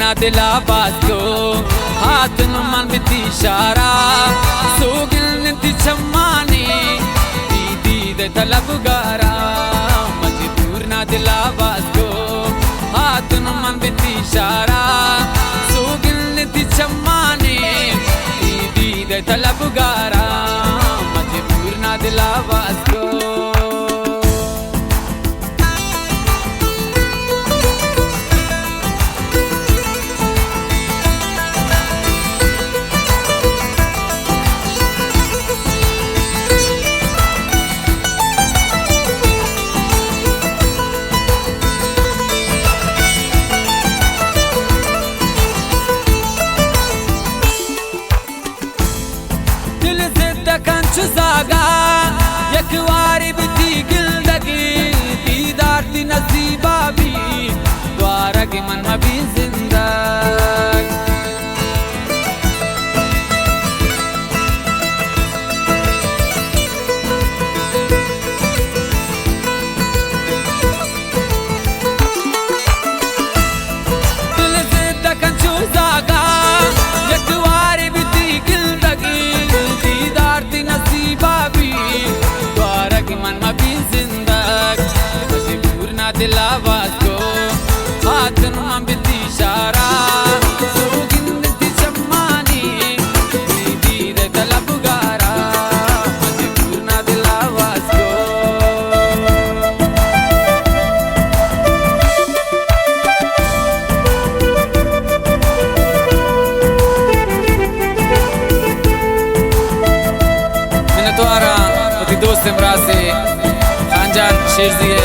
ना दिला बाजो हाथ न मन बिती इशारा सोगिल निति चम्मानी दीदी दे तलबगारा मजबूर ना दिला बाजो हाथ न मन बिती इशारा सोगिल निति चम्मानी दीदी दे तलबगारा मजबूर ना दिला बाजो जागा एक वारी बिती गिल्दगी दीदार ती नसीबा भी द्वारा की मन में भी जिंदा दिल से दखन छू जागा एक वारी बिती गिल्दगी दीदार ती नसीबा भी द्वारा की मन में भी जिंदा मजबूर ना दिला बाजो हाथ न बिती इशारा सोगिंद ती चम्मानी दीदी दे तलबगारा मजबूर ना दिला बाजो मिन्नतवारा पति दोस्त इमराज से खानजान शेर दिए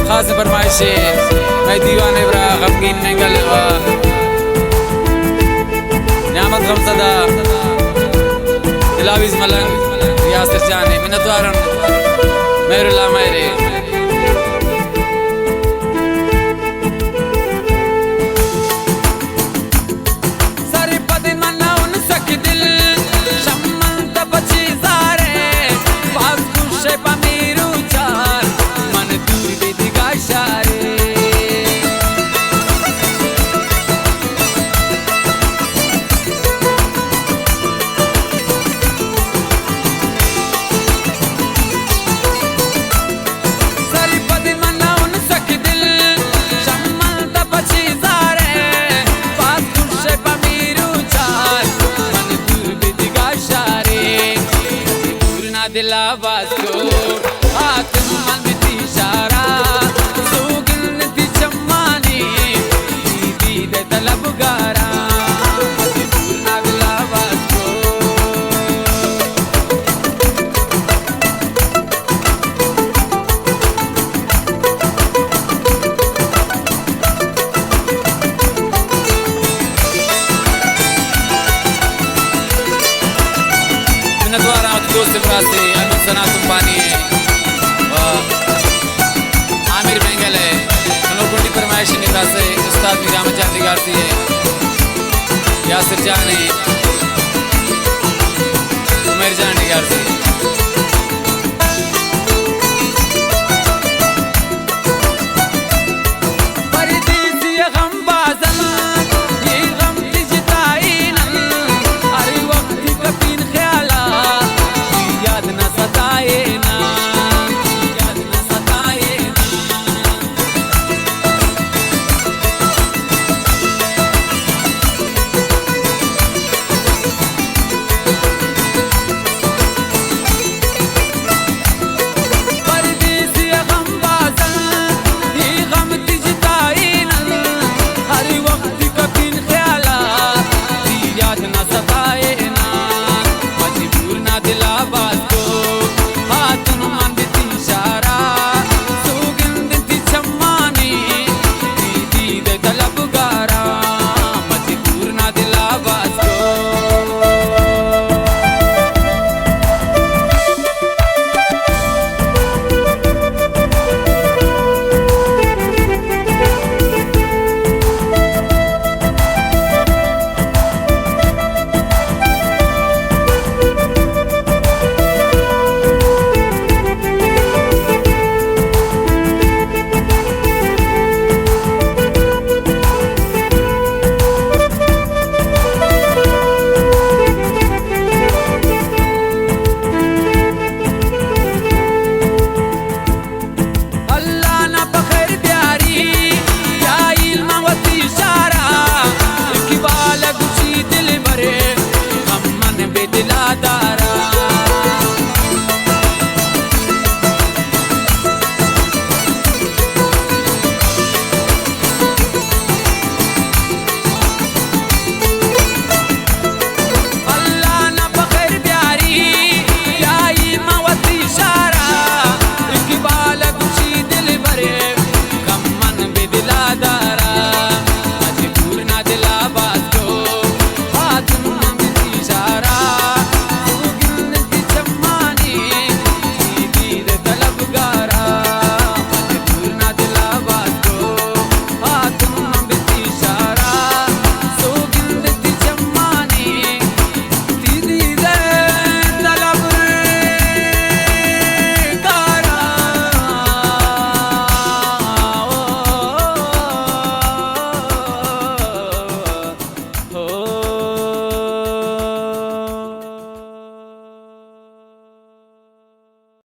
खास फरमाइश मैं दीवान इब्रा गमगीन मंगल न्यामत गमसदा दिलाविज मलंग यासिर जाने मिन्नतवारा मेरुल्लाह मेरे दिला बाजो हाथ मन बिती इशारा सोगिल निति चम्मानी दीदी दे तलबगारा मजबूर ना दिला बाजो मिन्नतवारा दोस्त इमराज से सना तुम्बानी है आमिर बेंगल है कनोकुंडी फरमाइश निगाह से उस्ताद मीराम चांदी गाती है यासिर जान है उमर जान निगाह से